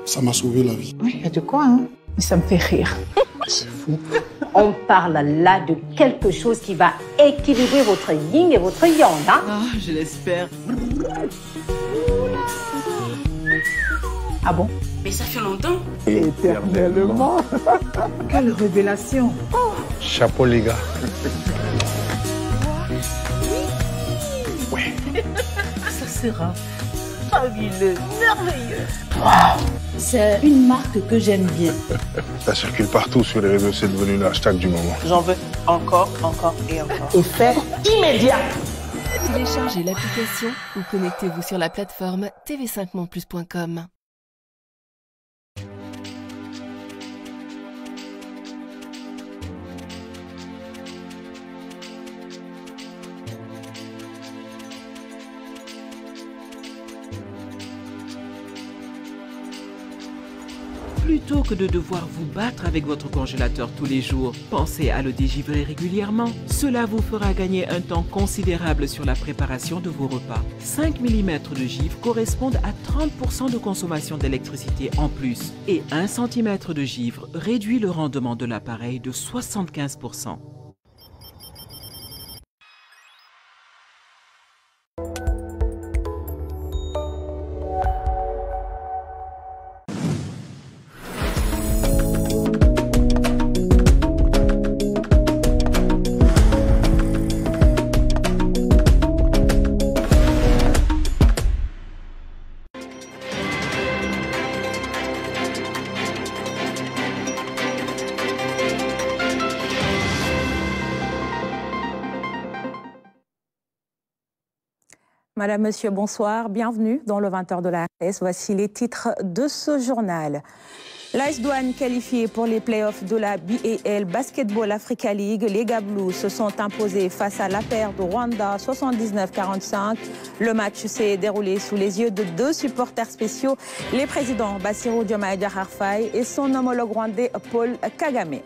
Ça m'a sauvé la vie. Oui, il y a de quoi, hein? Mais ça me fait rire. C'est fou. On parle là de quelque chose qui va équilibrer votre yin et votre yang, hein? Ah, je l'espère. Ah bon? Mais ça fait longtemps. Éternellement. Quelle révélation. Chapeau les gars. Ça sera fabuleux, merveilleux. C'est une marque que j'aime bien. Ça circule partout sur les réseaux, c'est devenu le hashtag du moment. J'en veux encore et encore. Et fait immédiat. Téléchargez l'application ou connectez-vous sur la plateforme tv5monplus.com. Plutôt que de devoir vous battre avec votre congélateur tous les jours, pensez à le dégivrer régulièrement. Cela vous fera gagner un temps considérable sur la préparation de vos repas. 5 mm de givre correspondent à 30% de consommation d'électricité en plus. Et 1 cm de givre réduit le rendement de l'appareil de 75%. Madame, Monsieur, bonsoir. Bienvenue dans le 20h de la RTS. Voici les titres de ce journal. L'AS Douanes qualifiée pour les playoffs de la BAL Basketball Africa League. Les Gablous se sont imposés face à l'APR de Rwanda 79-45. Le match s'est déroulé sous les yeux de 2 supporters spéciaux, les présidents Bassirou Diomaye Diakhar Faye et son homologue rwandais Paul Kagame.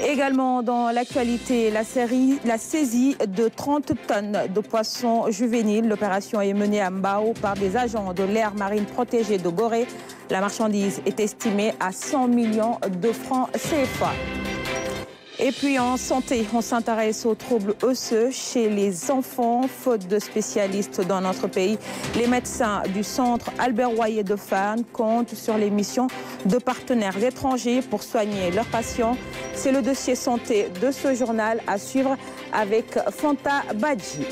Également dans l'actualité, la saisie de 30 tonnes de poissons juvéniles. L'opération est menée à Mbao par des agents de l'aire marine protégée de Gorée. La marchandise est estimée à 100 millions de francs CFA. Et puis en santé, on s'intéresse aux troubles osseux chez les enfants, faute de spécialistes dans notre pays. Les médecins du centre Albert Royer de Fannes comptent sur les missions de partenaires étrangers pour soigner leurs patients. C'est le dossier santé de ce journal à suivre avec Fanta Badji.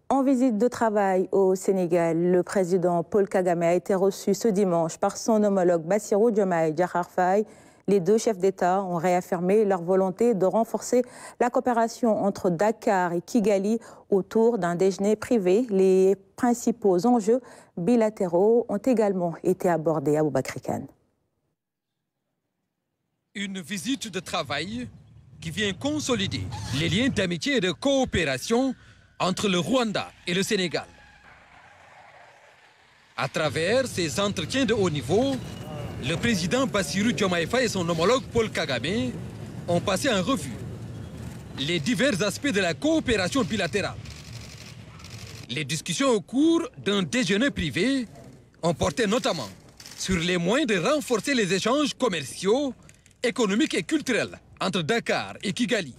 En visite de travail au Sénégal, le président Paul Kagame a été reçu ce dimanche par son homologue Bassirou Diomaye Diakhar Faye. Les 2 chefs d'État ont réaffirmé leur volonté de renforcer la coopération entre Dakar et Kigali autour d'un déjeuner privé. Les principaux enjeux bilatéraux ont également été abordés à Aboubakry Kane. Une visite de travail qui vient consolider les liens d'amitié et de coopération entre le Rwanda et le Sénégal. À travers ces entretiens de haut niveau, le président Bassirou Diomaye Faye et son homologue Paul Kagame ont passé en revue les divers aspects de la coopération bilatérale. Les discussions au cours d'un déjeuner privé ont porté notamment sur les moyens de renforcer les échanges commerciaux, économiques et culturels entre Dakar et Kigali.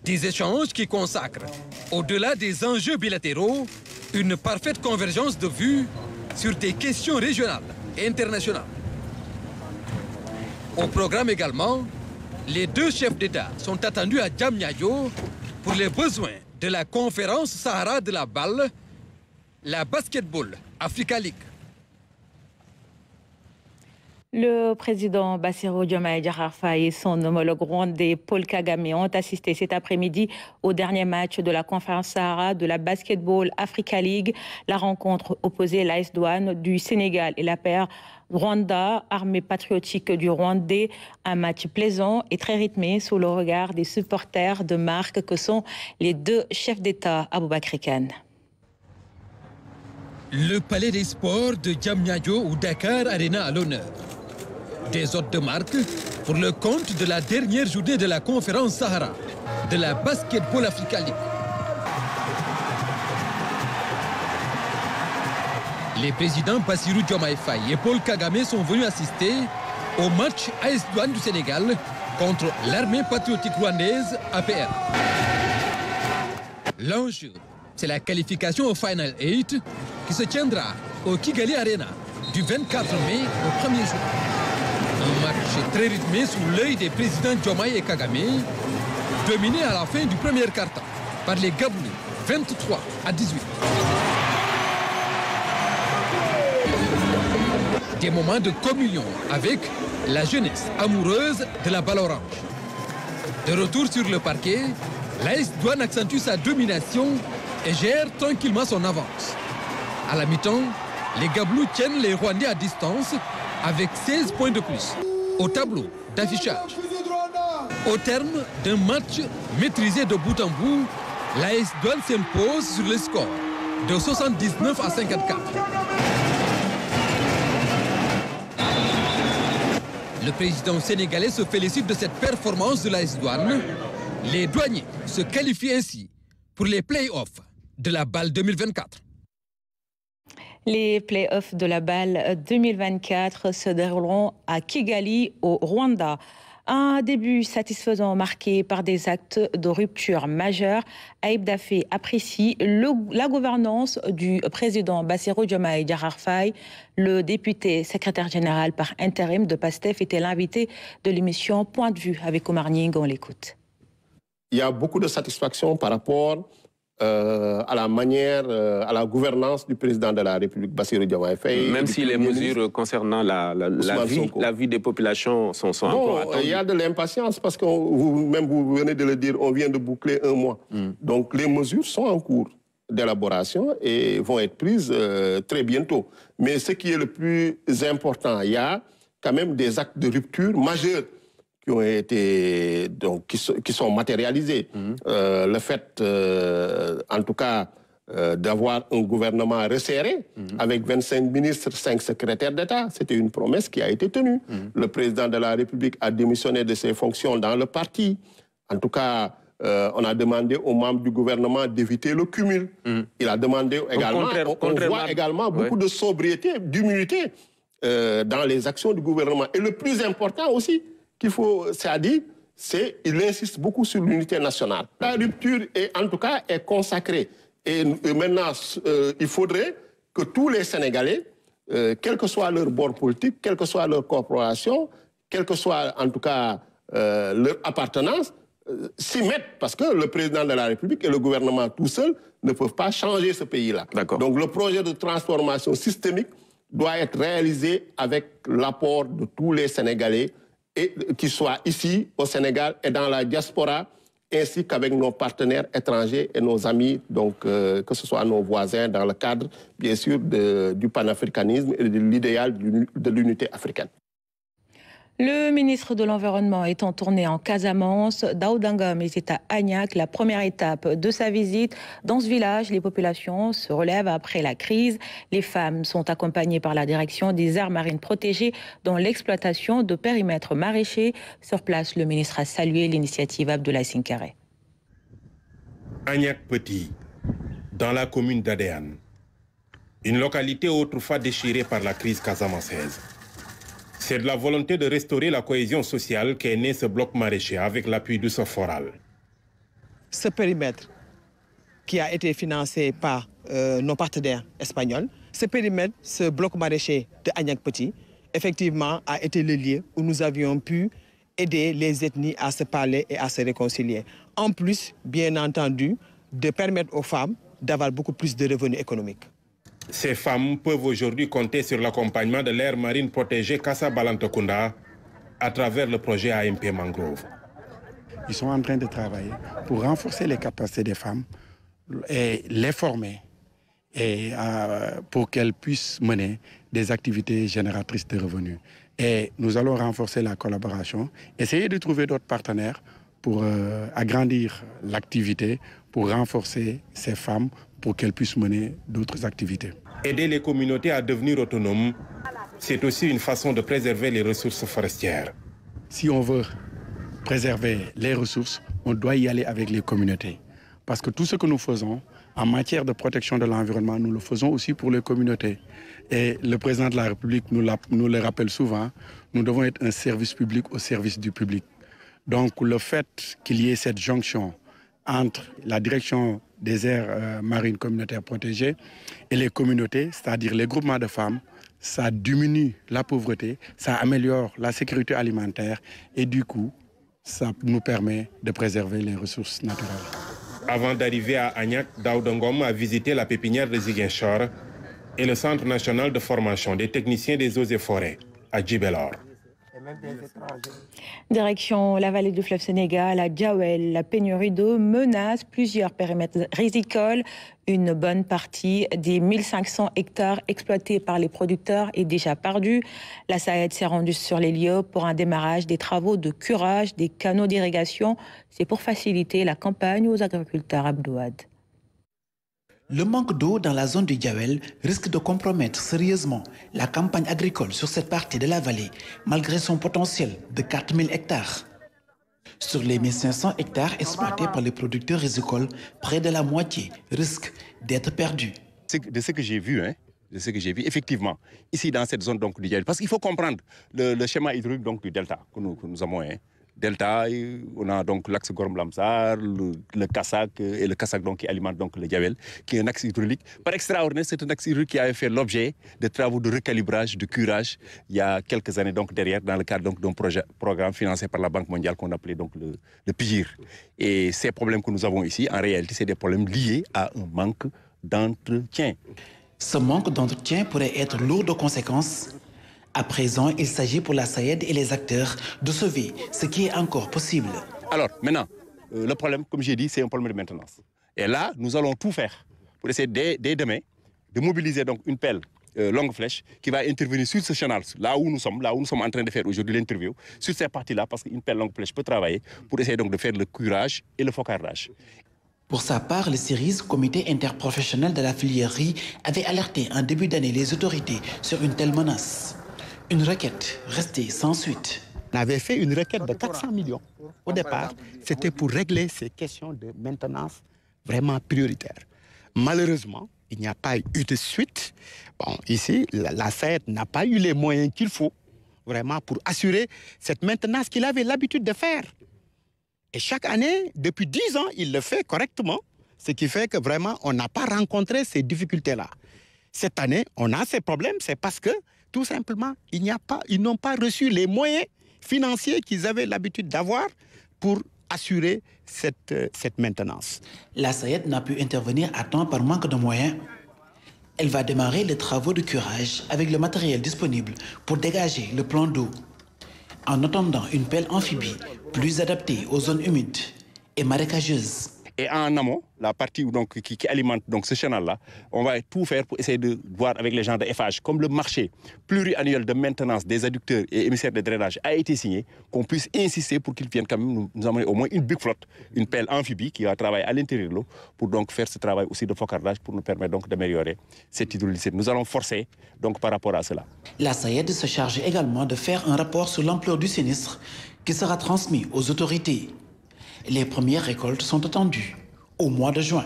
Des échanges qui consacrent, au-delà des enjeux bilatéraux, une parfaite convergence de vues sur des questions régionales et internationales. Au programme également, les 2 chefs d'État sont attendus à Diamniadio pour les besoins de la conférence Sahara de la balle, la Basketball Africa League. Le président Bassirou Diomaye Diakhar Faye et son homologue rwandais Paul Kagame ont assisté cet après-midi au dernier match de la conférence Sahara de la Basketball Africa League. La rencontre opposait l'AS Douanes du Sénégal et la paire Rwanda, armée patriotique du Rwandais. Un match plaisant et très rythmé sous le regard des supporters de marque que sont les 2 chefs d'État. Aboubakry Kane. Le palais des sports de Diamniadio ou Dakar Arena à l'honneur. Des hôtes de marque pour le compte de la dernière journée de la conférence Sahara de la Basketball Africa League. Les présidents Bassirou Diomaye Faye et Paul Kagame sont venus assister au match AS Douanes du Sénégal contre l'armée patriotique rwandaise APR. L'enjeu, c'est la qualification au Final 8 qui se tiendra au Kigali Arena du 24 mai au 1er juin. Un match très rythmé sous l'œil des présidents Diomaye et Kagame, dominé à la fin du premier quart-temps par les Gaboulés, 23-18. Des moments de communion avec la jeunesse amoureuse de la balle orange. De retour sur le parquet, l'AS Douanes accentue sa domination et gère tranquillement son avance. À la mi-temps, les Gaboulous tiennent les Rwandais à distance avec 16 points de plus au tableau d'affichage. Au terme d'un match maîtrisé de bout en bout, l'AS Douanes s'impose sur le score de 79 à 54. Le président sénégalais se félicite de cette performance de l'AS Douanes. Les douaniers se qualifient ainsi pour les play-offs de la BAL 2024. Les play-offs de la BAL 2024 se dérouleront à Kigali, au Rwanda. Un début satisfaisant marqué par des actes de rupture majeure. Ayib Daffé apprécie la gouvernance du président Bassirou Diomaye Diakhar Faye. Le député secrétaire général par intérim de PASTEF était l'invité de l'émission Point de vue avec Omar Nying. On l'écoute. Il y a beaucoup de satisfaction par rapport à la manière, à la gouvernance du président de la République, Bassirou Diomaye Faye. Même si les mesures concernant la vie des populations sont encore attendues. Il y a de l'impatience parce que même vous venez de le dire, on vient de boucler un mois. Donc les mesures sont en cours d'élaboration et vont être prises très bientôt. Mais ce qui est le plus important, il y a quand même des actes de rupture majeurs qui ont été, donc, qui sont matérialisés. Le fait, en tout cas, d'avoir un gouvernement resserré, avec 25 ministres, 5 secrétaires d'État, c'était une promesse qui a été tenue. Le président de la République a démissionné de ses fonctions dans le parti. En tout cas, on a demandé aux membres du gouvernement d'éviter le cumul. Il a demandé également, on voit également beaucoup de sobriété, d'humilité dans les actions du gouvernement. Et le plus important aussi, qu'il faut, c'est-à-dire, il insiste beaucoup sur l'unité nationale. La rupture, en tout cas, est consacrée. Et maintenant, il faudrait que tous les Sénégalais, quel que soit leur bord politique, quelle que soit leur corporation, quelle que soit, en tout cas, leur appartenance, s'y mettent, parce que le président de la République et le gouvernement tout seul ne peuvent pas changer ce pays-là. Donc le projet de transformation systémique doit être réalisé avec l'apport de tous les Sénégalais, et qu'ils soient ici au Sénégal et dans la diaspora, ainsi qu'avec nos partenaires étrangers et nos amis, donc que ce soit nos voisins dans le cadre, bien sûr, du panafricanisme et de l'idéal de l'unité africaine. Le ministre de l'Environnement est en tournée en Casamance. Daouda Ngom était à Agnac, la première étape de sa visite. Dans ce village, les populations se relèvent après la crise. Les femmes sont accompagnées par la direction des aires marines protégées dans l'exploitation de périmètres maraîchers. Sur place, le ministre a salué l'initiative Abdoulaye Sinkare. Agnac Petit, dans la commune d'Adéane, une localité autrefois déchirée par la crise casamançaise. C'est de la volonté de restaurer la cohésion sociale qu'est né ce bloc maraîcher avec l'appui du Soforal. Ce périmètre qui a été financé par nos partenaires espagnols, ce périmètre, ce bloc maraîcher de Agnac Petit, effectivement a été le lieu où nous avions pu aider les ethnies à se parler et à se réconcilier. En plus, bien entendu, de permettre aux femmes d'avoir beaucoup plus de revenus économiques. Ces femmes peuvent aujourd'hui compter sur l'accompagnement de l'aire marine protégée Kassa Balantokunda à travers le projet AMP Mangrove. Ils sont en train de travailler pour renforcer les capacités des femmes et les former et, pour qu'elles puissent mener des activités génératrices de revenus. Et nous allons renforcer la collaboration, essayer de trouver d'autres partenaires pour agrandir l'activité, pour renforcer ces femmes, pour qu'elles puissent mener d'autres activités. Aider les communautés à devenir autonomes c'est aussi une façon de préserver les ressources forestières. Si on veut préserver les ressources, on doit y aller avec les communautés. Parce que tout ce que nous faisons en matière de protection de l'environnement, nous le faisons aussi pour les communautés. Et le président de la République nous le rappelle souvent, nous devons être un service public au service du public. Donc le fait qu'il y ait cette jonction entre la direction des aires marines communautaires protégées et les communautés, c'est-à-dire les groupements de femmes, ça diminue la pauvreté, ça améliore la sécurité alimentaire et du coup, ça nous permet de préserver les ressources naturelles. Avant d'arriver à Agnac, Daouda Ngom a visité la pépinière de Ziguinchor et le Centre national de formation des techniciens des eaux et forêts à Djibelor. Direction la vallée du fleuve Sénégal, à Diawel, la pénurie d'eau menace plusieurs périmètres rizicoles. Une bonne partie des 1500 hectares exploités par les producteurs est déjà perdue. La SAED s'est rendue sur les lieux pour un démarrage des travaux de curage des canaux d'irrigation. C'est pour faciliter la campagne aux agriculteurs. Abdouad. Le manque d'eau dans la zone du Diawel risque de compromettre sérieusement la campagne agricole sur cette partie de la vallée, malgré son potentiel de 4000 hectares. Sur les 1500 hectares exploités par les producteurs rizicoles, près de la moitié risque d'être perdus. De ce que j'ai vu, effectivement, ici dans cette zone donc, du Diawel, parce qu'il faut comprendre le schéma hydraulique donc, du delta que nous avons. Delta, on a donc l'axe Gorm-Lamsar, le Kassak et le Kassak donc, qui alimente donc, le Diawel, qui est un axe hydraulique. Par extraordinaire, c'est un axe hydraulique qui avait fait l'objet de travaux de recalibrage, de curage, il y a quelques années donc, derrière, dans le cadre d'un programme financé par la Banque mondiale qu'on appelait donc, le PIGIR. Et ces problèmes que nous avons ici, en réalité, c'est des problèmes liés à un manque d'entretien. Ce manque d'entretien pourrait être lourd de conséquences. À présent, il s'agit pour la SAED et les acteurs de sauver ce qui est encore possible. Alors, maintenant, le problème, comme j'ai dit, c'est un problème de maintenance. Et là, nous allons tout faire pour essayer dès demain de mobiliser donc une pelle longue flèche qui va intervenir sur ce canal, là où nous sommes en train de faire aujourd'hui l'interview, sur cette partie-là, parce qu'une pelle longue flèche peut travailler pour essayer donc de faire le curage et le focardage. Pour sa part, le CIRIS, comité interprofessionnel de la filière riz, avait alerté en début d'année les autorités sur une telle menace. Une requête restée sans suite. On avait fait une requête de 400 millions. Au départ, c'était pour régler ces questions de maintenance vraiment prioritaires. Malheureusement, il n'y a pas eu de suite. Bon, ici, la SAED n'a pas eu les moyens qu'il faut vraiment pour assurer cette maintenance qu'il avait l'habitude de faire. Et chaque année, depuis 10 ans, il le fait correctement, ce qui fait que vraiment, on n'a pas rencontré ces difficultés-là. Cette année, on a ces problèmes, c'est parce que tout simplement, ils n'ont pas reçu les moyens financiers qu'ils avaient l'habitude d'avoir pour assurer cette maintenance. La SAED n'a pu intervenir à temps par manque de moyens. Elle va démarrer les travaux de curage avec le matériel disponible pour dégager le plan d'eau. En attendant une pelle amphibie plus adaptée aux zones humides et marécageuses. Et en amont, la partie donc, qui alimente donc, ce canal-là, on va tout faire pour essayer de voir avec les gens de FH, comme le marché pluriannuel de maintenance des adducteurs et émissaires de drainage a été signé, qu'on puisse insister pour qu'ils viennent quand même nous amener au moins une big flotte, une pelle amphibie qui va travailler à l'intérieur de l'eau pour donc faire ce travail aussi de focardage pour nous permettre donc d'améliorer cette hydrolyse. Nous allons forcer donc par rapport à cela. La SAED se charge également de faire un rapport sur l'ampleur du sinistre qui sera transmis aux autorités. Les premières récoltes sont attendues au mois de juin.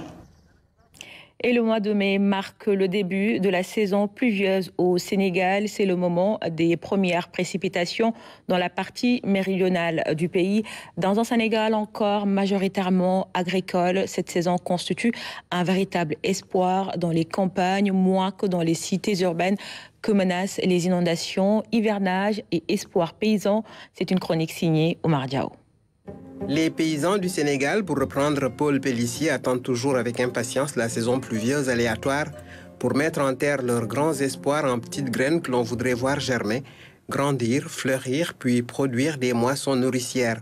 Et le mois de mai marque le début de la saison pluvieuse au Sénégal. C'est le moment des premières précipitations dans la partie méridionale du pays. Dans un Sénégal encore majoritairement agricole, cette saison constitue un véritable espoir dans les campagnes, moins que dans les cités urbaines que menacent les inondations, hivernage et espoir paysan. C'est une chronique signée Omar Diao. Les paysans du Sénégal, pour reprendre Paul Pellissier, attendent toujours avec impatience la saison pluvieuse aléatoire pour mettre en terre leurs grands espoirs en petites graines que l'on voudrait voir germer, grandir, fleurir, puis produire des moissons nourricières.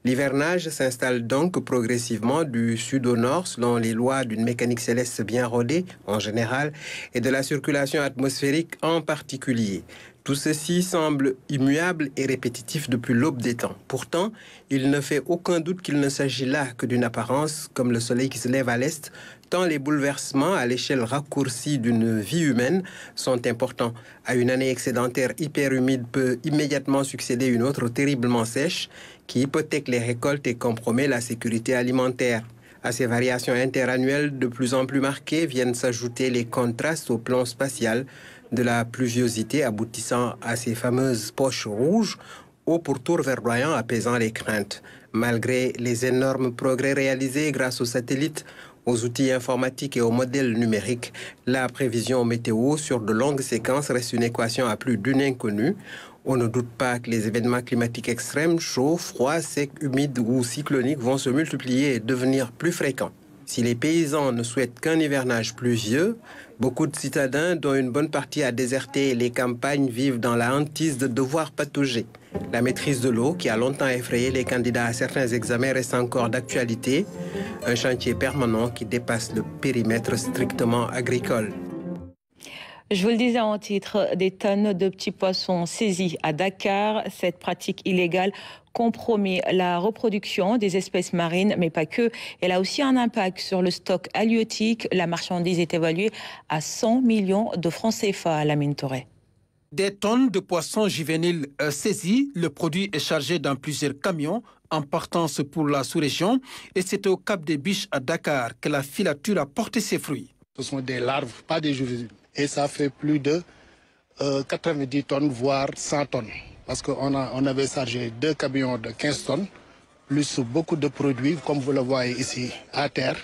L'hivernage s'installe donc progressivement du sud au nord selon les lois d'une mécanique céleste bien rodée en général et de la circulation atmosphérique en particulier. Tout ceci semble immuable et répétitif depuis l'aube des temps. Pourtant, il ne fait aucun doute qu'il ne s'agit là que d'une apparence, comme le soleil qui se lève à l'est, tant les bouleversements à l'échelle raccourcie d'une vie humaine sont importants. À une année excédentaire hyper humide peut immédiatement succéder une autre terriblement sèche qui hypothèque les récoltes et compromet la sécurité alimentaire. À ces variations interannuelles de plus en plus marquées viennent s'ajouter les contrastes au plan spatial de la pluviosité aboutissant à ces fameuses poches rouges au pourtour verdoyant apaisant les craintes. Malgré les énormes progrès réalisés grâce aux satellites, aux outils informatiques et aux modèles numériques, la prévision météo sur de longues séquences reste une équation à plus d'une inconnue. On ne doute pas que les événements climatiques extrêmes, chauds, froids, secs, humides ou cycloniques vont se multiplier et devenir plus fréquents. Si les paysans ne souhaitent qu'un hivernage pluvieux, beaucoup de citadins, dont une bonne partie a déserté les campagnes, vivent dans la hantise de devoir patauger. La maîtrise de l'eau, qui a longtemps effrayé les candidats à certains examens, reste encore d'actualité. Un chantier permanent qui dépasse le périmètre strictement agricole. Je vous le disais en titre, des tonnes de petits poissons saisis à Dakar. Cette pratique illégale compromet la reproduction des espèces marines, mais pas que. Elle a aussi un impact sur le stock halieutique. La marchandise est évaluée à 100 millions de francs CFA à Lamine Touré. Des tonnes de poissons juvéniles saisis. Le produit est chargé dans plusieurs camions en partance pour la sous-région. Et c'est au Cap des Biches à Dakar que la filature a porté ses fruits. Ce sont des larves, pas des juvéniles. Et ça fait plus de 90 tonnes, voire 100 tonnes. Parce qu'on avait chargé 2 camions de 15 tonnes, plus beaucoup de produits, comme vous le voyez ici, à terre,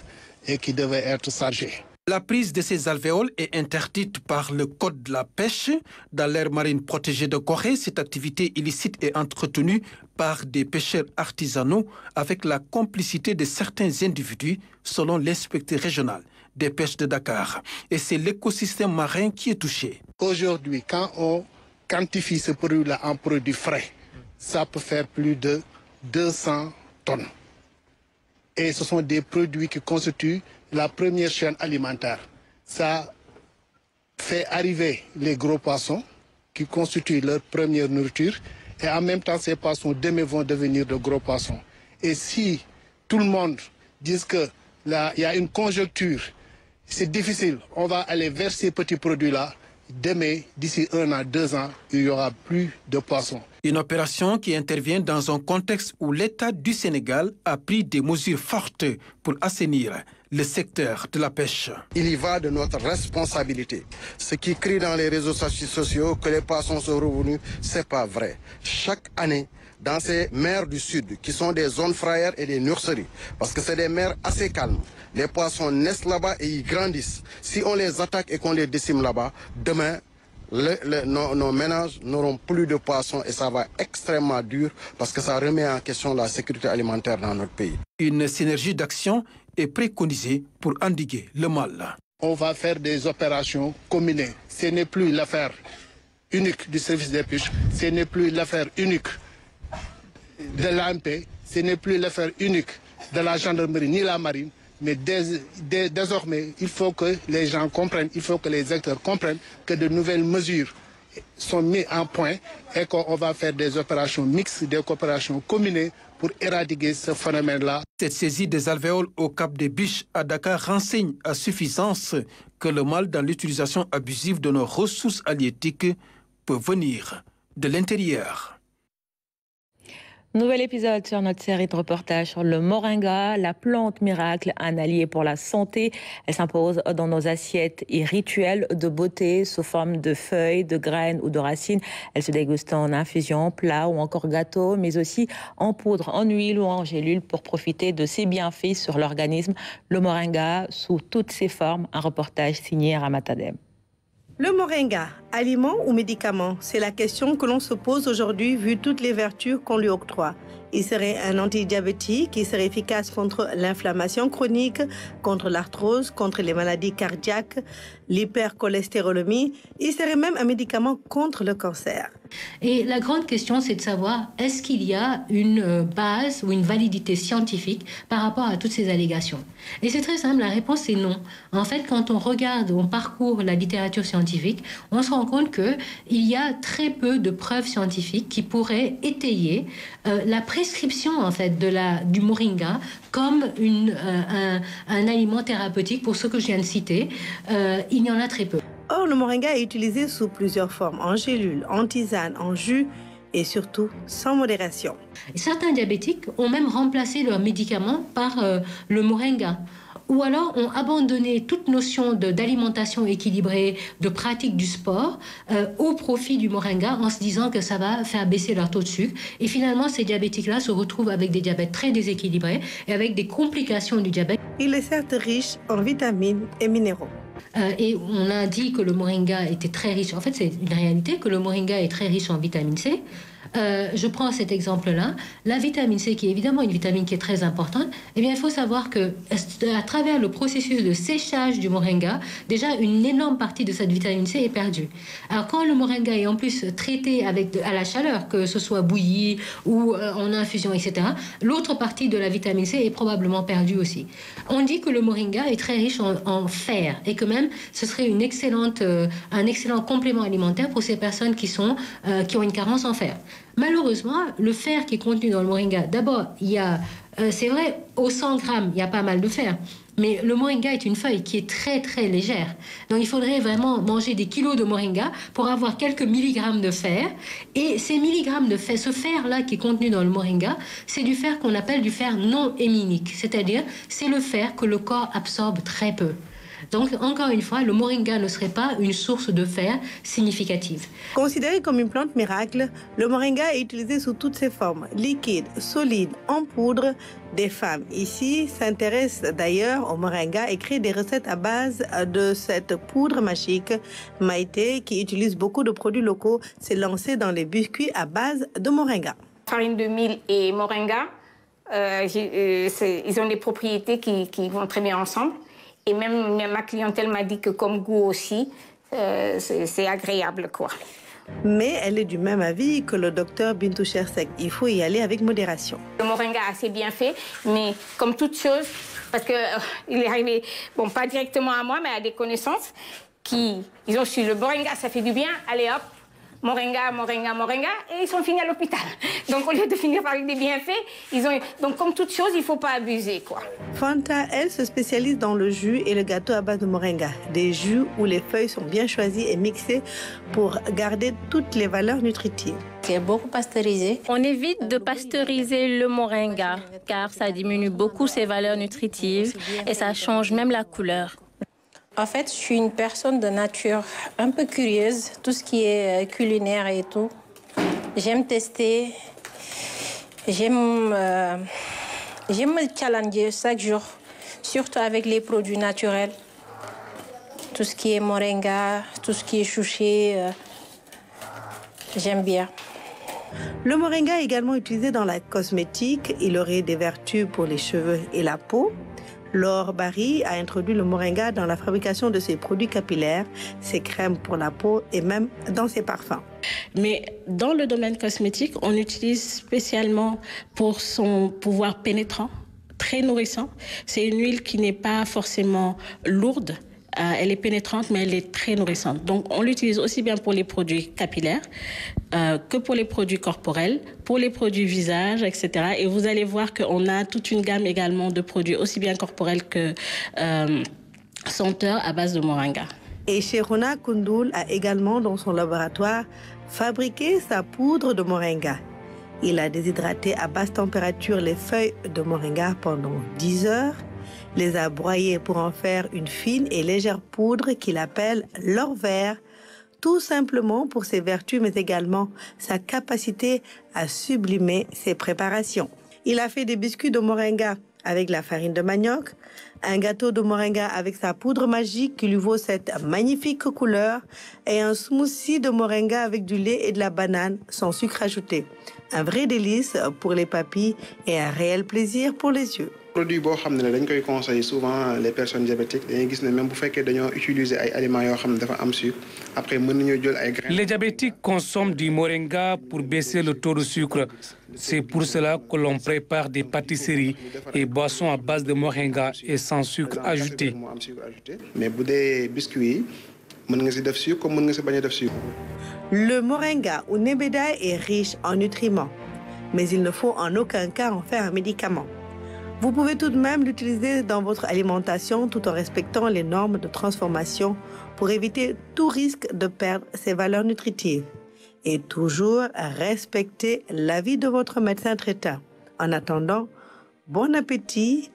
et qui devaient être chargés. La prise de ces alvéoles est interdite par le code de la pêche. Dans l'aire marine protégée de Corée, cette activité illicite est entretenue par des pêcheurs artisanaux avec la complicité de certains individus, selon l'inspecteur régional des pêches de Dakar. Et c'est l'écosystème marin qui est touché. Aujourd'hui, quand on quantifie ce produit-là en produit frais, ça peut faire plus de 200 tonnes. Et ce sont des produits qui constituent la première chaîne alimentaire. Ça fait arriver les gros poissons qui constituent leur première nourriture et en même temps ces poissons demain vont devenir de gros poissons. Et si tout le monde dit qu'il y a une conjoncture, c'est difficile, on va aller vers ces petits produits-là. Demain, d'ici 1 an, 2 ans, il n'y aura plus de poissons. Une opération qui intervient dans un contexte où l'État du Sénégal a pris des mesures fortes pour assainir le secteur de la pêche. Il y va de notre responsabilité. Ce qui crie dans les réseaux sociaux que les poissons sont revenus, ce n'est pas vrai. Chaque année, dans ces mers du Sud, qui sont des zones frayères et des nurseries, parce que c'est des mers assez calmes, les poissons naissent là-bas et ils grandissent. Si on les attaque et qu'on les décime là-bas, demain, nos ménages n'auront plus de poissons et ça va être extrêmement dur parce que ça remet en question la sécurité alimentaire dans notre pays. Une synergie d'action est préconisée pour endiguer le mal. On va faire des opérations combinées. Ce n'est plus l'affaire unique du service des pêches, ce n'est plus l'affaire unique de l'AMP, ce n'est plus l'affaire unique de la gendarmerie ni la marine, mais désormais, il faut que les gens comprennent, il faut que les acteurs comprennent que de nouvelles mesures sont mises en point et qu'on va faire des opérations mixtes, des coopérations combinées pour éradiquer ce phénomène-là. Cette saisie des alvéoles au Cap des Biches à Dakar renseigne à suffisance que le mal dans l'utilisation abusive de nos ressources halieutiques peut venir de l'intérieur. Nouvel épisode sur notre série de reportages sur le moringa, la plante miracle, un allié pour la santé. Elle s'impose dans nos assiettes et rituels de beauté sous forme de feuilles, de graines ou de racines. Elle se déguste en infusion, plat ou encore gâteau, mais aussi en poudre, en huile ou en gélule pour profiter de ses bienfaits sur l'organisme. Le moringa sous toutes ses formes, un reportage signé Ramatadem. Le moringa, aliment ou médicament? C'est la question que l'on se pose aujourd'hui vu toutes les vertus qu'on lui octroie. Il serait un antidiabétique, il serait efficace contre l'inflammation chronique, contre l'arthrose, contre les maladies cardiaques, l'hypercholestérolémie. Il serait même un médicament contre le cancer. Et la grande question, c'est de savoir, est-ce qu'il y a une base ou une validité scientifique par rapport à toutes ces allégations? Et c'est très simple, la réponse est non. En fait, quand on regarde, on parcourt la littérature scientifique, on se rend compte qu'il y a très peu de preuves scientifiques qui pourraient étayer la prescription en fait, du moringa comme un aliment thérapeutique pour ceux que je viens de citer. Il y en a très peu. Or, le moringa est utilisé sous plusieurs formes, en gélule, en tisane, en jus et surtout sans modération. Certains diabétiques ont même remplacé leurs médicaments par le moringa. Ou alors ont abandonné toute notion d'alimentation équilibrée, de pratique du sport au profit du moringa en se disant que ça va faire baisser leur taux de sucre. Et finalement, ces diabétiques-là se retrouvent avec des diabètes très déséquilibrés et avec des complications du diabète. Il est certes riche en vitamines et minéraux. Et on a dit que le moringa était très riche. En fait, c'est une réalité que le moringa est très riche en vitamine C. Je prends cet exemple-là. La vitamine C, qui est évidemment une vitamine qui est très importante, eh bien, il faut savoir que à travers le processus de séchage du moringa, déjà une énorme partie de cette vitamine C est perdue. Alors, quand le moringa est en plus traité à la chaleur, que ce soit bouilli ou en infusion, etc., l'autre partie de la vitamine C est probablement perdue aussi. On dit que le moringa est très riche en fer et que même ce serait un excellent complément alimentaire pour ces personnes qui ont une carence en fer. Malheureusement, le fer qui est contenu dans le moringa, d'abord, c'est vrai, au 100 grammes, il y a pas mal de fer. Mais le moringa est une feuille qui est très, très légère. Donc, il faudrait vraiment manger des kilos de moringa pour avoir quelques milligrammes de fer. Et ces milligrammes de fer, ce fer-là qui est contenu dans le moringa, c'est du fer qu'on appelle du fer non héminique. C'est-à-dire, c'est le fer que le corps absorbe très peu. Donc, encore une fois, le moringa ne serait pas une source de fer significative. Considéré comme une plante miracle, le moringa est utilisé sous toutes ses formes, liquide, solide, en poudre. Des femmes ici s'intéressent d'ailleurs au moringa et créent des recettes à base de cette poudre magique. Maïté, qui utilise beaucoup de produits locaux, s'est lancée dans les biscuits à base de moringa. Farine de mil et moringa, ils ont des propriétés qui vont très bien ensemble. Et même ma clientèle m'a dit que comme goût aussi, c'est agréable, quoi. Mais elle est du même avis que le docteur Bintou Chersek. Il faut y aller avec modération. Le moringa a assez bien fait, mais comme toute chose, parce qu'il est arrivé, bon, pas directement à moi, mais à des connaissances, ils ont su le moringa, ça fait du bien, allez hop, moringa, moringa, moringa, et ils sont finis à l'hôpital. Donc, au lieu de finir par des bienfaits, donc, comme toute chose, il ne faut pas abuser, quoi. Fanta, elle, se spécialise dans le jus et le gâteau à base de moringa. Des jus où les feuilles sont bien choisies et mixées pour garder toutes les valeurs nutritives. C'est beaucoup pasteurisé. On évite de pasteuriser le moringa, car ça diminue beaucoup ses valeurs nutritives et ça change même la couleur. En fait, je suis une personne de nature un peu curieuse, tout ce qui est culinaire et tout. J'aime tester, j'aime me challenger chaque jour, surtout avec les produits naturels. Tout ce qui est moringa, tout ce qui est chouché, j'aime bien. Le moringa est également utilisé dans la cosmétique. Il aurait des vertus pour les cheveux et la peau. Laure Barry a introduit le moringa dans la fabrication de ses produits capillaires, ses crèmes pour la peau et même dans ses parfums. Mais dans le domaine cosmétique, on l'utilise spécialement pour son pouvoir pénétrant, très nourrissant. C'est une huile qui n'est pas forcément lourde. Elle est pénétrante, mais elle est très nourrissante. Donc, on l'utilise aussi bien pour les produits capillaires que pour les produits corporels, pour les produits visage, etc. Et vous allez voir qu'on a toute une gamme également de produits aussi bien corporels que senteurs à base de moringa. Et Sherona Koundoul a également dans son laboratoire fabriqué sa poudre de moringa. Il a déshydraté à basse température les feuilles de moringa pendant 10 heures, les a broyées pour en faire une fine et légère poudre qu'il appelle l'or vert, tout simplement pour ses vertus, mais également sa capacité à sublimer ses préparations. Il a fait des biscuits de moringa avec la farine de manioc, un gâteau de moringa avec sa poudre magique qui lui vaut cette magnifique couleur et un smoothie de moringa avec du lait et de la banane sans sucre ajouté. Un vrai délice pour les papilles et un réel plaisir pour les yeux. Produit boo xam ne dañ koy conseiller souvent les personnes diabétiques dañuy gis ne même bu fekkee dañoo utiliser ay aliments yoo xam ne dafa am sucre après mën nañoo jël ay graines. Les diabétiques consomment du moringa pour baisser le taux de sucre. C'est pour cela que l'on prépare des pâtisseries et boissons à base de moringa et sans sucre ajouté. Mais bu dee biscuit yi mën nga si def sucre comme mën nga si bañ a def sucre. Le moringa ou nebeda est riche en nutriments, mais il ne faut en aucun cas en faire un médicament. Vous pouvez tout de même l'utiliser dans votre alimentation tout en respectant les normes de transformation pour éviter tout risque de perdre ses valeurs nutritives. Et toujours respecter l'avis de votre médecin traitant. En attendant, bon appétit.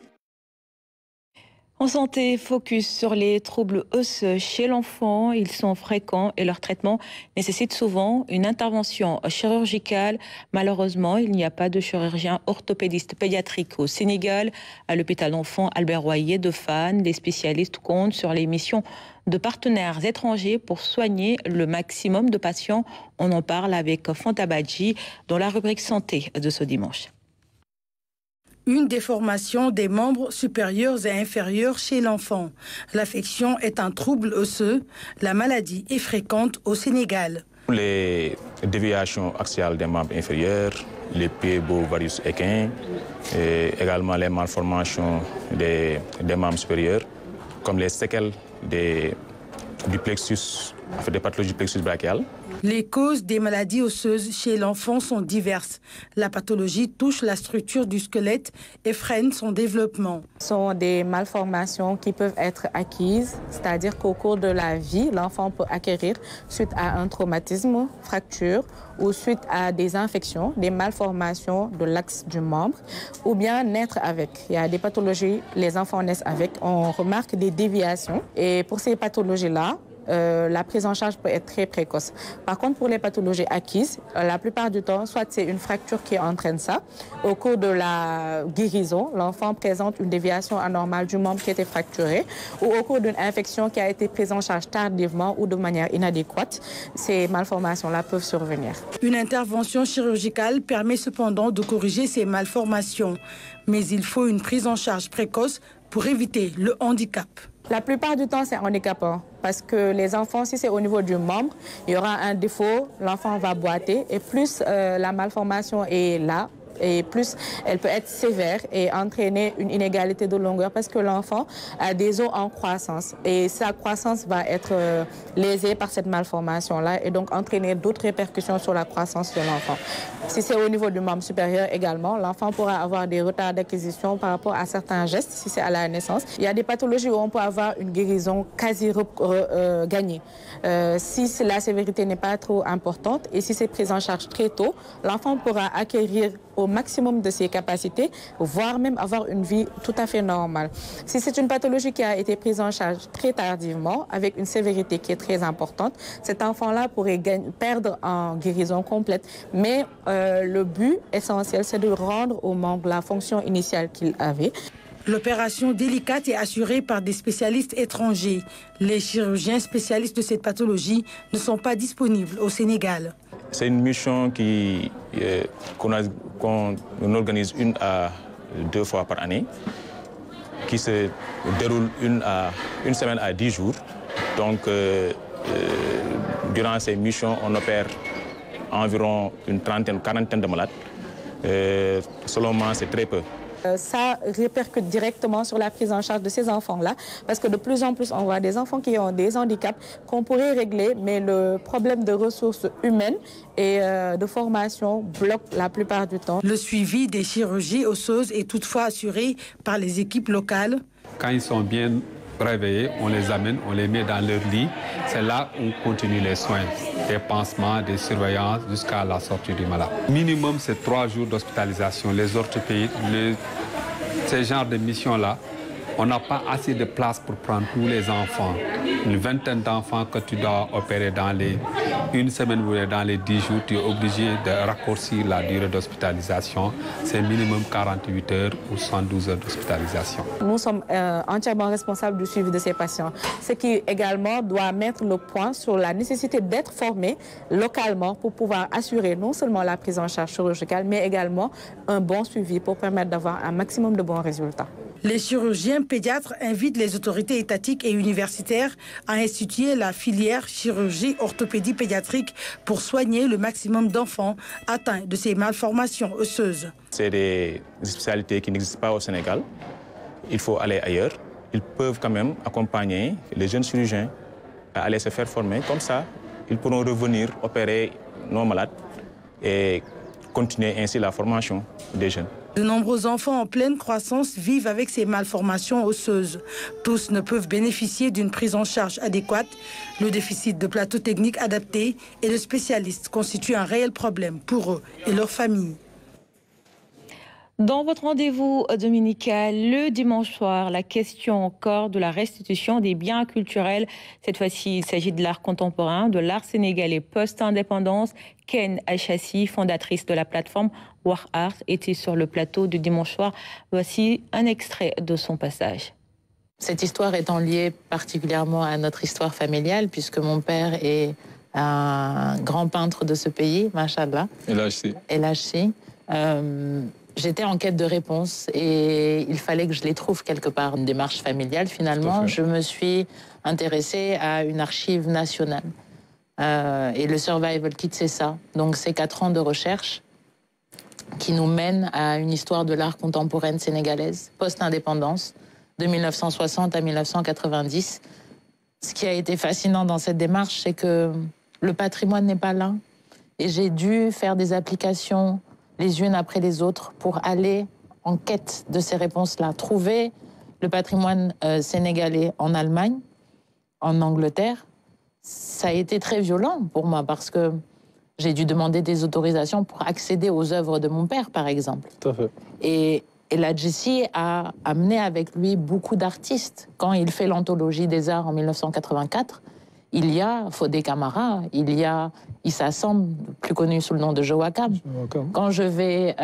En santé, focus sur les troubles osseux chez l'enfant. Ils sont fréquents et leur traitement nécessite souvent une intervention chirurgicale. Malheureusement, il n'y a pas de chirurgien orthopédiste pédiatrique au Sénégal. À l'hôpital d'enfants Albert Royer de Fann, les spécialistes comptent sur les missions de partenaires étrangers pour soigner le maximum de patients. On en parle avec Fanta Badji dans la rubrique santé de ce dimanche. Une déformation des membres supérieurs et inférieurs chez l'enfant. L'affection est un trouble osseux. La maladie est fréquente au Sénégal. Les déviations axiales des membres inférieurs, les puébo-varius équins, et également les malformations des membres supérieurs, comme les séquelles du plexus, des pathologies du plexus brachial. Les causes des maladies osseuses chez l'enfant sont diverses. La pathologie touche la structure du squelette et freine son développement. Ce sont des malformations qui peuvent être acquises, c'est-à-dire qu'au cours de la vie, l'enfant peut acquérir suite à un traumatisme, fracture ou suite à des infections, des malformations de l'axe du membre, ou bien naître avec. Il y a des pathologies, les enfants naissent avec, on remarque des déviations. Et pour ces pathologies-là, la prise en charge peut être très précoce. Par contre, pour les pathologies acquises, la plupart du temps, soit c'est une fracture qui entraîne ça. Au cours de la guérison, l'enfant présente une déviation anormale du membre qui était fracturé, ou au cours d'une infection qui a été prise en charge tardivement ou de manière inadéquate. Ces malformations-là peuvent survenir. Une intervention chirurgicale permet cependant de corriger ces malformations. Mais il faut une prise en charge précoce pour éviter le handicap. La plupart du temps, c'est handicapant parce que les enfants, si c'est au niveau du membre, il y aura un défaut, l'enfant va boiter et plus la malformation est là, et plus elle peut être sévère et entraîner une inégalité de longueur parce que l'enfant a des os en croissance et sa croissance va être lésée par cette malformation-là et donc entraîner d'autres répercussions sur la croissance de l'enfant. Si c'est au niveau du membre supérieur également, l'enfant pourra avoir des retards d'acquisition par rapport à certains gestes si c'est à la naissance. Il y a des pathologies où on peut avoir une guérison quasi gagnée. Si la sévérité n'est pas trop importante et si c'est pris en charge très tôt, l'enfant pourra acquérir au maximum de ses capacités, voire même avoir une vie tout à fait normale. Si c'est une pathologie qui a été prise en charge très tardivement, avec une sévérité qui est très importante, cet enfant-là pourrait perdre en guérison complète. Mais le but essentiel, c'est de rendre au membre la fonction initiale qu'il avait. L'opération délicate est assurée par des spécialistes étrangers. Les chirurgiens spécialistes de cette pathologie ne sont pas disponibles au Sénégal. C'est une mission qu'on organise 1 à 2 fois par année, qui se déroule une semaine à 10 jours. Donc, durant ces missions, on opère environ une quarantaine de malades. Selon moi, c'est très peu. Ça répercute directement sur la prise en charge de ces enfants-là, parce que de plus en plus, on voit des enfants qui ont des handicaps qu'on pourrait régler, mais le problème de ressources humaines et de formation bloque la plupart du temps. Le suivi des chirurgies osseuses est toutefois assuré par les équipes locales. Quand ils sont bien réveillés, on les amène, on les met dans leur lit. C'est là où on continue les soins, des pansements, des surveillances jusqu'à la sortie du malade. Minimum, c'est 3 jours d'hospitalisation. Les orthopédies, ces genres de missions-là, on n'a pas assez de place pour prendre tous les enfants. Une vingtaine d'enfants que tu dois opérer dans les une semaine ou dans les 10 jours, tu es obligé de raccourcir la durée d'hospitalisation. C'est minimum 48 heures ou 112 heures d'hospitalisation. Nous sommes entièrement responsables du suivi de ces patients, ce qui également doit mettre le point sur la nécessité d'être formé localement pour pouvoir assurer non seulement la prise en charge chirurgicale, mais également un bon suivi pour permettre d'avoir un maximum de bons résultats. Les chirurgiens pédiatres invitent les autorités étatiques et universitaires à instituer la filière chirurgie orthopédie pédiatrique pour soigner le maximum d'enfants atteints de ces malformations osseuses. C'est des spécialités qui n'existent pas au Sénégal. Il faut aller ailleurs. Ils peuvent quand même accompagner les jeunes chirurgiens à aller se faire former. Comme ça, ils pourront revenir opérer nos malades et continuer ainsi la formation des jeunes. De nombreux enfants en pleine croissance vivent avec ces malformations osseuses. Tous ne peuvent bénéficier d'une prise en charge adéquate. Le déficit de plateaux techniques adaptés et de spécialistes constitue un réel problème pour eux et leurs familles. Dans votre rendez-vous dominical, le dimanche soir, la question encore de la restitution des biens culturels. Cette fois-ci, il s'agit de l'art contemporain, de l'art sénégalais post-indépendance. Ken Achassi, fondatrice de la plateforme War Art, était sur le plateau du dimanche soir. Voici un extrait de son passage. Cette histoire étant liée particulièrement à notre histoire familiale, puisque mon père est un grand peintre de ce pays, machallah. El Hachi. J'étais en quête de réponses et il fallait que je les trouve quelque part. Une démarche familiale, finalement, je me suis intéressée à une archive nationale. Et le Survival Kit, c'est ça. Donc, c'est 4 ans de recherche qui nous mènent à une histoire de l'art contemporaine sénégalaise, post-indépendance, de 1960 à 1990. Ce qui a été fascinant dans cette démarche, c'est que le patrimoine n'est pas là. Et j'ai dû faire des applications les unes après les autres pour aller en quête de ces réponses-là. Trouver le patrimoine sénégalais en Allemagne, en Angleterre, ça a été très violent pour moi parce que j'ai dû demander des autorisations pour accéder aux œuvres de mon père, par exemple. Tout à fait. Et El Hachi a amené avec lui beaucoup d'artistes. Quand il fait l'anthologie des arts en 1984, il y a Fodé Camara, il y a Issa Samb, plus connu sous le nom de Joachim. Quand je vais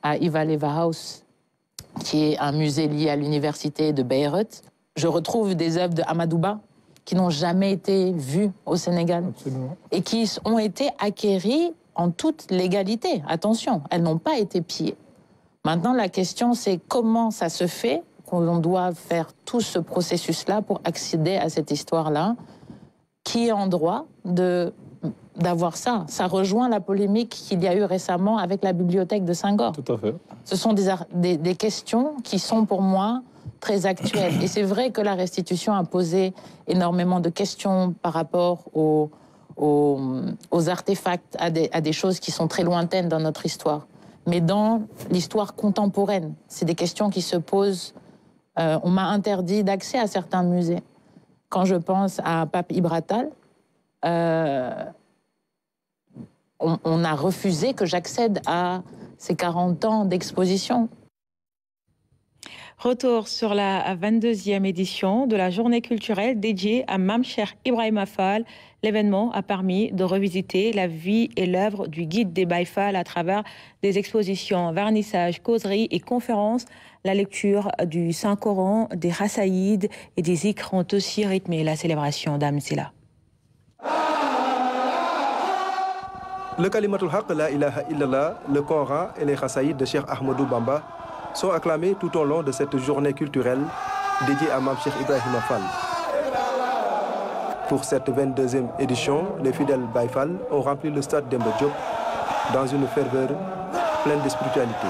à Iva Leva House, qui est un musée lié à l'université de Beyrouth, je retrouve des œuvres de Amadouba qui n'ont jamais été vues au Sénégal. Absolument. Et qui ont été acquéries en toute légalité. Attention, elles n'ont pas été pillées. Maintenant, la question, c'est comment ça se fait qu'on doit faire tout ce processus-là pour accéder à cette histoire-là. Qui est en droit d'avoir ça? Ça rejoint la polémique qu'il y a eu récemment avec la bibliothèque de Senghor. Tout à fait. Ce sont des questions qui sont pour moi très actuelles. Et c'est vrai que la restitution a posé énormément de questions par rapport aux artefacts, à des choses qui sont très lointaines dans notre histoire. Mais dans l'histoire contemporaine, c'est des questions qui se posent. On m'a interdit d'accès à certains musées. Quand je pense à Pape Ibratal, on a refusé que j'accède à ces 40 ans d'exposition. Retour sur la 22e édition de la journée culturelle dédiée à Mame Cheikh Ibrahima Fall. L'événement a permis de revisiter la vie et l'œuvre du guide des Baye Fall à travers des expositions, vernissages, causeries et conférences. La lecture du Saint-Coran, des Rassaïdes et des Zikrs ont aussi rythmé la célébration d'Amsila. Le Kalimatul Haq, la ilaha illallah, le Coran et les Rassaïdes de Cheikh Ahmadou Bamba sont acclamés tout au long de cette journée culturelle dédiée à Mame Cheikh Ibrahima Fall. Pour cette 22e édition, les fidèles Baye Fall ont rempli le stade Demba Diop dans une ferveur pleine de spiritualité.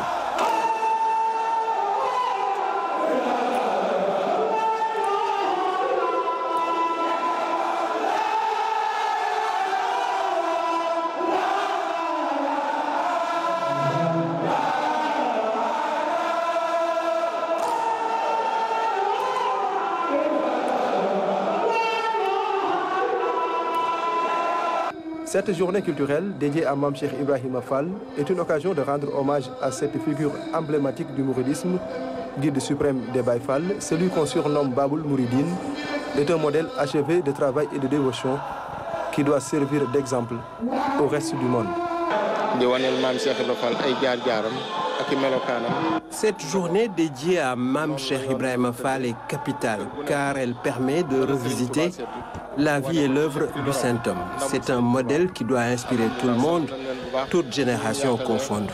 Cette journée culturelle dédiée à Mame Cheikh Ibrahima Fall est une occasion de rendre hommage à cette figure emblématique du mouridisme, guide suprême des Baye Fall. Celui qu'on surnomme Baboul Mouridine est un modèle achevé de travail et de dévotion qui doit servir d'exemple au reste du monde. Cette journée dédiée à Mame Cheikh Ibrahima Fall est capitale car elle permet de revisiter la vie et l'œuvre du saint homme. C'est un modèle qui doit inspirer tout le monde, toutes générations confondues.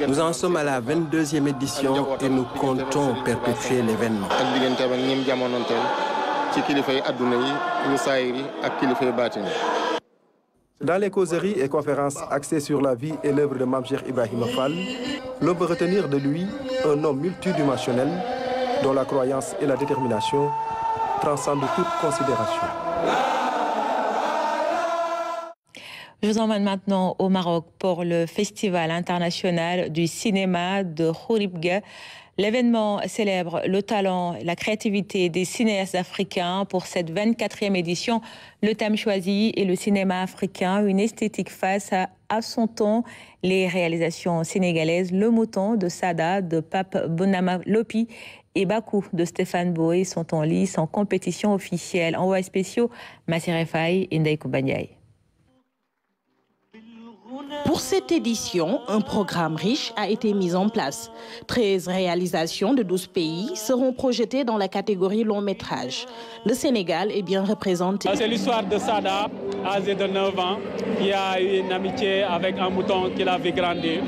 Nous en sommes à la 22e édition et nous comptons perpétuer l'événement. Dans les causeries et conférences axées sur la vie et l'œuvre de Mame Cheikh Ibrahima Fall, l'on peut retenir de lui un homme multidimensionnel dont la croyance et la détermination transcendent toute considération. Je vous emmène maintenant au Maroc pour le Festival international du cinéma de Khouribga. L'événement célèbre le talent et la créativité des cinéastes africains. Pour cette 24e édition, le thème choisi est le cinéma africain, une esthétique face à son temps. Les réalisations sénégalaises, Le Mouton de Sada, de Pape Bonama Lopi et Bakou de Stéphane Boé sont en lice en compétition officielle. Envoyés spéciaux, Massiré Faye et Ndeye Bandiaï. Pour cette édition, un programme riche a été mis en place. 13 réalisations de 12 pays seront projetées dans la catégorie long métrage. Le Sénégal est bien représenté. C'est l'histoire de Sada, âgé de 9 ans, qui a eu une amitié avec un mouton qu'il a vu grandir,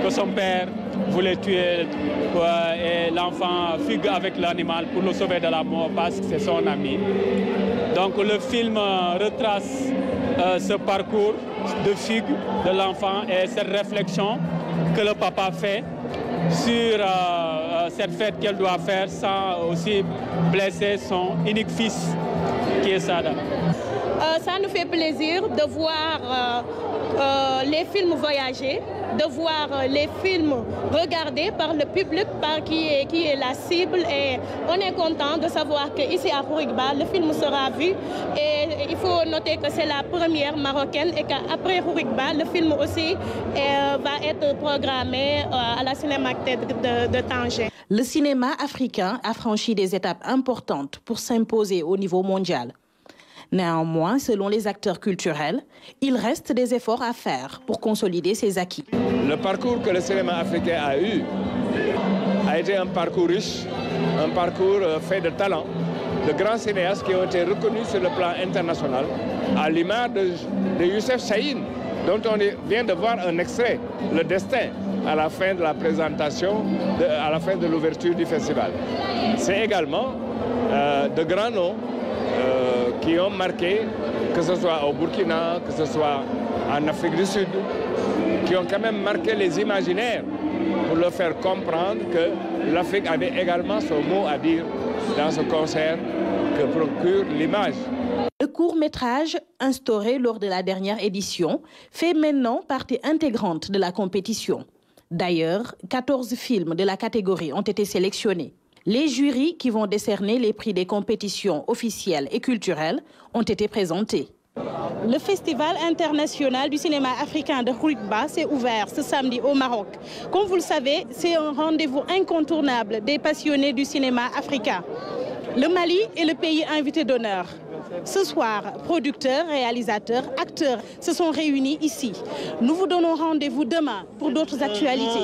que son père voulait tuer et l'enfant fugue avec l'animal pour le sauver de la mort parce que c'est son ami. Donc le film retrace ce parcours de fugue de l'enfant et cette réflexion que le papa fait sur cette fête qu'elle doit faire sans aussi blesser son unique fils qui est Sada. Ça nous fait plaisir de voir les films voyager, de voir les films regardés par le public qui est la cible, et on est content de savoir qu'ici à Khouribga, le film sera vu, et il faut noter que c'est la première marocaine et qu'après Khouribga, le film aussi va être programmé à la Cinémathèque de Tanger. Le cinéma africain a franchi des étapes importantes pour s'imposer au niveau mondial. Néanmoins, selon les acteurs culturels, il reste des efforts à faire pour consolider ses acquis. Le parcours que le cinéma africain a eu a été un parcours riche, un parcours fait de talent, de grands cinéastes qui ont été reconnus sur le plan international, à l'image de Youssef Chahine, dont on vient de voir un extrait, Le Destin, à la fin de la présentation, à la fin de l'ouverture du festival. C'est également de grands noms qui ont marqué, que ce soit au Burkina, que ce soit en Afrique du Sud, qui ont quand même marqué les imaginaires pour leur faire comprendre que l'Afrique avait également son mot à dire dans ce concert que procure l'image. Le court-métrage instauré lors de la dernière édition fait maintenant partie intégrante de la compétition. D'ailleurs, 14 films de la catégorie ont été sélectionnés. Les jurys qui vont décerner les prix des compétitions officielles et culturelles ont été présentés. Le Festival international du cinéma africain de Khouribga s'est ouvert ce samedi au Maroc. Comme vous le savez, c'est un rendez-vous incontournable des passionnés du cinéma africain. Le Mali est le pays invité d'honneur. Ce soir, producteurs, réalisateurs, acteurs se sont réunis ici. Nous vous donnons rendez-vous demain pour d'autres actualités.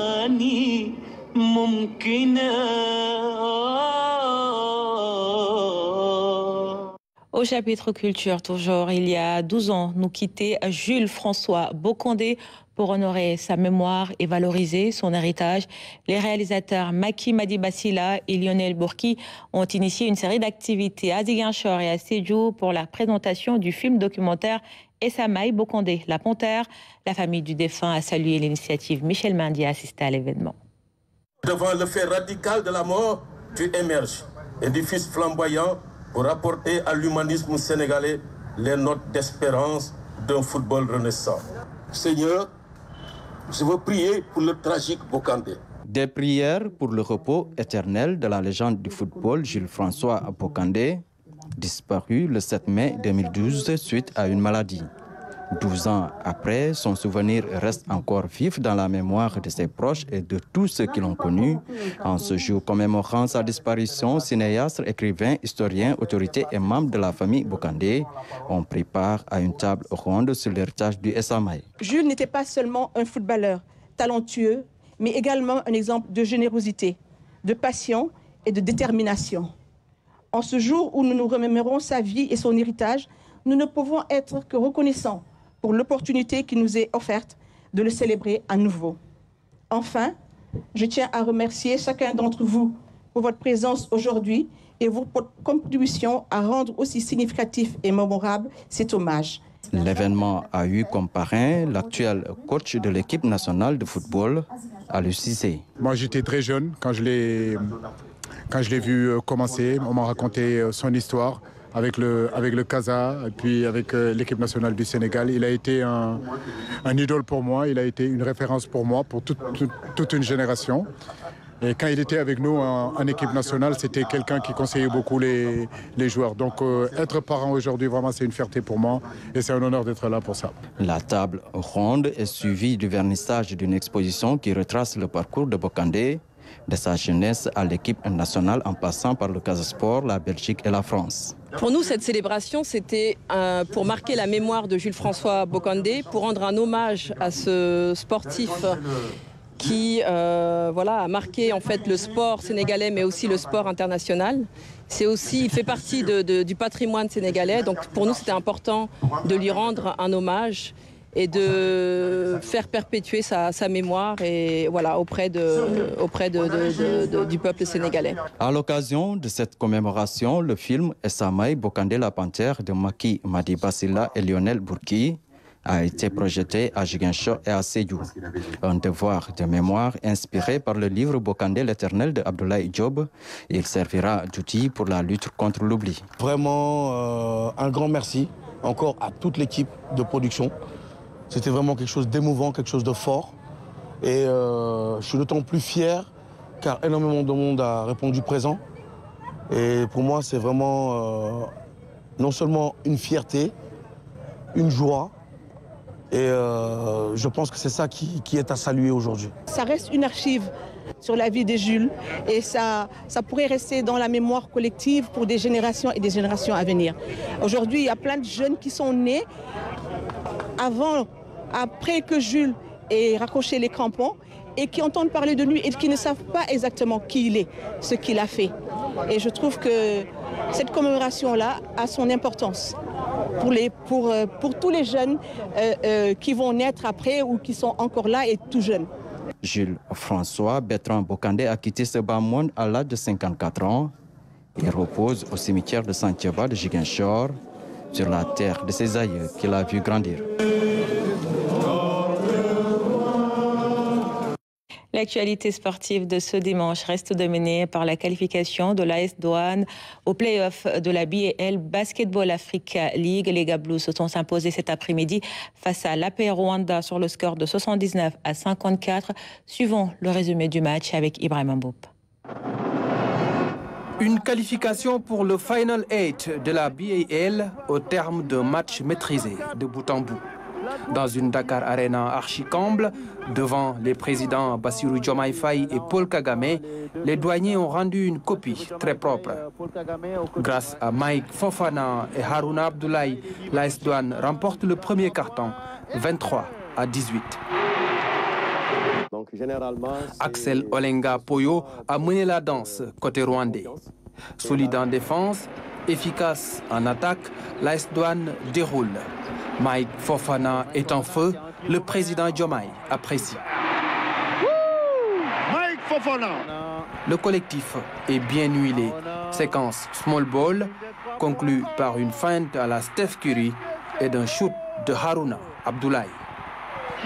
Au chapitre culture, toujours, il y a 12 ans, nous quittait Jules François Bocandé pour honorer sa mémoire et valoriser son héritage. Les réalisateurs Maki Madibassila et Lionel Bourki ont initié une série d'activités à Ziguinchor et à Sédhiou pour la présentation du film documentaire Essamaï Bocandé, La Panthère. La famille du défunt a salué l'initiative. Michel Mendy a assisté à l'événement. Devant le fait radical de la mort, tu émerges, édifice flamboyant, pour apporter à l'humanisme sénégalais les notes d'espérance d'un football renaissant. Seigneur, je veux prier pour le tragique Bocandé. Des prières pour le repos éternel de la légende du football Jules-François Bocandé, disparu le 7 mai 2012 suite à une maladie. 12 ans après, son souvenir reste encore vif dans la mémoire de ses proches et de tous ceux qui l'ont connu. En ce jour commémorant sa disparition, cinéastes, écrivains, historiens, autorités et membres de la famille Bokandé ont pris part à une table ronde sur l'héritage du Samaï. Jules n'était pas seulement un footballeur talentueux, mais également un exemple de générosité, de passion et de détermination. En ce jour où nous nous remémorons sa vie et son héritage, nous ne pouvons être que reconnaissants pour l'opportunité qui nous est offerte de le célébrer à nouveau. Enfin, je tiens à remercier chacun d'entre vous pour votre présence aujourd'hui et votre contribution à rendre aussi significatif et mémorable cet hommage. L'événement a eu comme parrain l'actuel coach de l'équipe nationale de football, Aliou Cissé. Moi, j'étais très jeune quand je l'ai vu commencer. On m'a raconté son histoire avec le Casa et puis avec l'équipe nationale du Sénégal. Il a été un idole pour moi, il a été une référence pour moi, pour toute une génération. Et quand il était avec nous en équipe nationale, c'était quelqu'un qui conseillait beaucoup les joueurs. Donc être parent aujourd'hui, vraiment, c'est une fierté pour moi et c'est un honneur d'être là pour ça. La table ronde est suivie du vernissage d'une exposition qui retrace le parcours de Bokandé, de sa jeunesse à l'équipe nationale en passant par le Casa Sport, la Belgique et la France. Pour nous, cette célébration, c'était pour marquer la mémoire de Jules-François Bokandé, pour rendre un hommage à ce sportif qui a marqué en fait le sport sénégalais, mais aussi le sport international. Il fait partie du patrimoine sénégalais, donc pour nous, c'était important de lui rendre un hommage et de faire perpétuer sa mémoire et voilà, auprès du peuple sénégalais. À l'occasion de cette commémoration, le film Samaï Bokandé la Panthère de Maki Madibasila et Lionel Bourki a été projeté à Ziguinchor et à Sédhiou. Un devoir de mémoire inspiré par le livre Bokandé l'éternel de Abdoulaye Diop. Il servira d'outil pour la lutte contre l'oubli. Vraiment un grand merci encore à toute l'équipe de production. C'était vraiment quelque chose d'émouvant, quelque chose de fort. Et je suis d'autant plus fier car énormément de monde a répondu présent. Et pour moi, c'est vraiment non seulement une fierté, une joie, et je pense que c'est ça qui est à saluer aujourd'hui. Ça reste une archive sur la vie de Jules et ça pourrait rester dans la mémoire collective pour des générations et des générations à venir. Aujourd'hui, il y a plein de jeunes qui sont nés après que Jules ait raccroché les crampons et qui entendent parler de lui et qui ne savent pas exactement qui il est, ce qu'il a fait. Et je trouve que cette commémoration-là a son importance pour tous les jeunes qui vont naître après ou qui sont encore là et tout jeunes. Jules François Bertrand Bokandé a quitté ce bas monde à l'âge de 54 ans. Il repose au cimetière de Santhiaba de Ziguinchor, sur la terre de ses aïeux qu'il a vu grandir. L'actualité sportive de ce dimanche reste dominée par la qualification de l'AS Douanes au play-off de la BAL Basketball Africa League. Les Gablous se sont imposés cet après-midi face à l'APR Rwanda sur le score de 79-54. Suivons le résumé du match avec Ibrahim Mboup. Une qualification pour le Final 8 de la BAL au terme d'un match maîtrisé de bout en bout. Dans une Dakar Arena archi-comble, devant les présidents Bassirou Diomaye Faye et Paul Kagame, les douaniers ont rendu une copie très propre. Grâce à Mike Fofana et Harouna Abdoulaye, l'AS Douanes remporte le premier carton, 23-18. Axel Olenga Poyo a mené la danse côté rwandais. Solide en défense, efficace en attaque, l'AS Douanes déroule. Mike Fofana est en feu, le président Diomaye apprécie. Mike Fofana. Le collectif est bien huilé. Séquence small ball, conclue par une feinte à la Steph Curry et d'un shoot de Harouna Abdoulaye.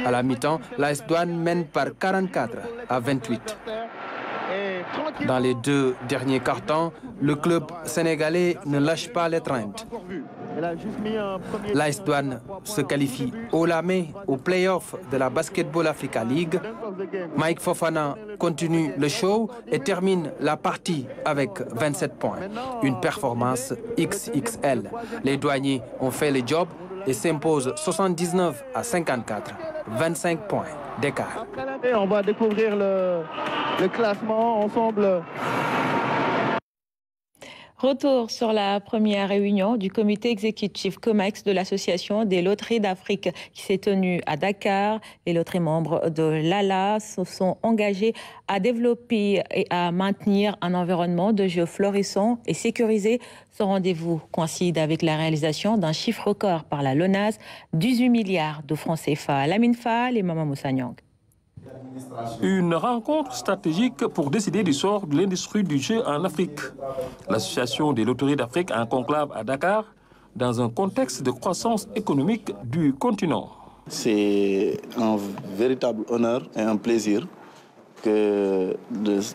À la mi-temps, l'AS Douanes mène par 44-28. Dans les deux derniers cartons, le club sénégalais ne lâche pas l'étreinte. L'AS Douanes se qualifie haut la main au play-off de la Basketball Africa League. Mike Fofana continue le show et termine la partie avec 27 points. Une performance XXL. Les douaniers ont fait le job et s'impose 79 à 54, 25 points d'écart. Et on va découvrir le classement ensemble. Retour sur la première réunion du comité exécutif COMEX de l'Association des loteries d'Afrique qui s'est tenue à Dakar. Les loteries membres de l'ALA se sont engagés à développer et à maintenir un environnement de jeu florissant et sécurisé. Ce rendez-vous coïncide avec la réalisation d'un chiffre record par la LONASE, 18 milliards de francs CFA. Lamine Fall et Maman Moussa Niang. Une rencontre stratégique pour décider du sort de l'industrie du jeu en Afrique. L'Association des loteries d'Afrique a un conclave à Dakar dans un contexte de croissance économique du continent. C'est un véritable honneur et un plaisir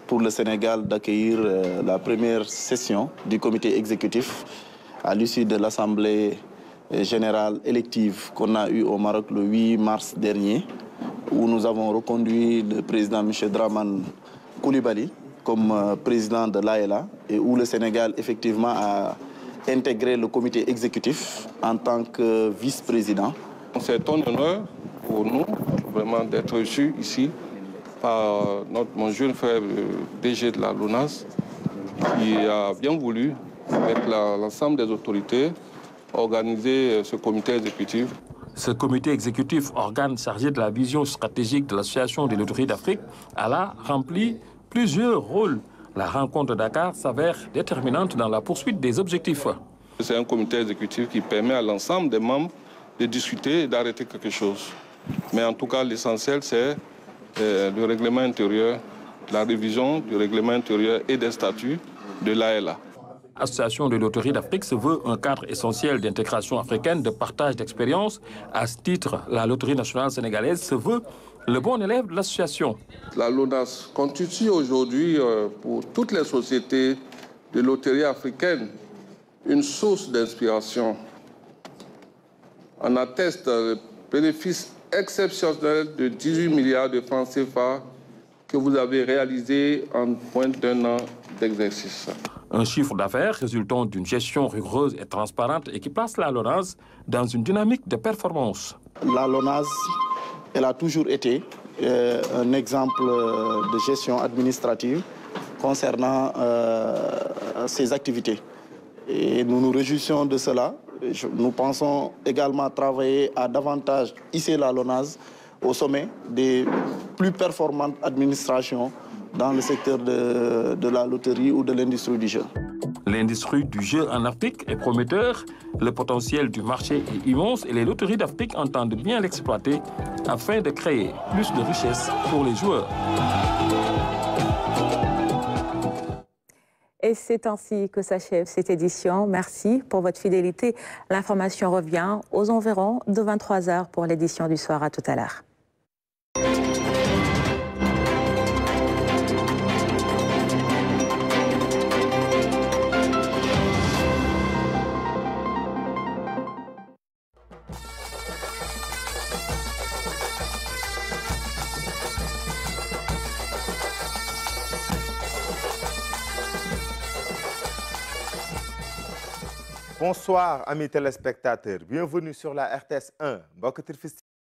pour le Sénégal d'accueillir la première session du comité exécutif à l'issue de l'Assemblée générale élective qu'on a eue au Maroc le 8 mars dernier, où nous avons reconduit le président M. Draman Coulibaly comme président de l'AELA et où le Sénégal effectivement a intégré le comité exécutif en tant que vice-président. C'est un honneur pour nous vraiment d'être reçus ici par mon jeune frère DG de la LONASE qui a bien voulu, avec l'ensemble des autorités, organiser ce comité exécutif. Ce comité exécutif, organe chargé de la vision stratégique de l'Association des loteries d'Afrique, a rempli plusieurs rôles. La rencontre de Dakar s'avère déterminante dans la poursuite des objectifs. C'est un comité exécutif qui permet à l'ensemble des membres de discuter et d'arrêter quelque chose. Mais en tout cas, l'essentiel, c'est le règlement intérieur, la révision du règlement intérieur et des statuts de l'AELA. L'Association des loteries d'Afrique se veut un cadre essentiel d'intégration africaine, de partage d'expériences. À ce titre, la Loterie nationale sénégalaise se veut le bon élève de l'association. La LONASE constitue aujourd'hui pour toutes les sociétés de loterie africaines une source d'inspiration. On atteste le bénéfice exceptionnel de 18 milliards de francs CFA que vous avez réalisé en moins d'1 an d'exercice. Un chiffre d'affaires résultant d'une gestion rigoureuse et transparente et qui place la LONASE dans une dynamique de performance. La LONASE, elle a toujours été un exemple de gestion administrative concernant ses activités. Et nous nous réjouissons de cela. Nous pensons également travailler à davantage hisser la LONASE au sommet des plus performantes administrations dans le secteur de la loterie ou de l'industrie du jeu. L'industrie du jeu en Afrique est prometteur, le potentiel du marché est immense et les loteries d'Afrique entendent bien l'exploiter afin de créer plus de richesses pour les joueurs. Et c'est ainsi que s'achève cette édition. Merci pour votre fidélité. L'information revient aux environs de 23 h pour l'édition du soir. À tout à l'heure. Bonsoir amis téléspectateurs, bienvenue sur la RTS 1 mbokk Tirfis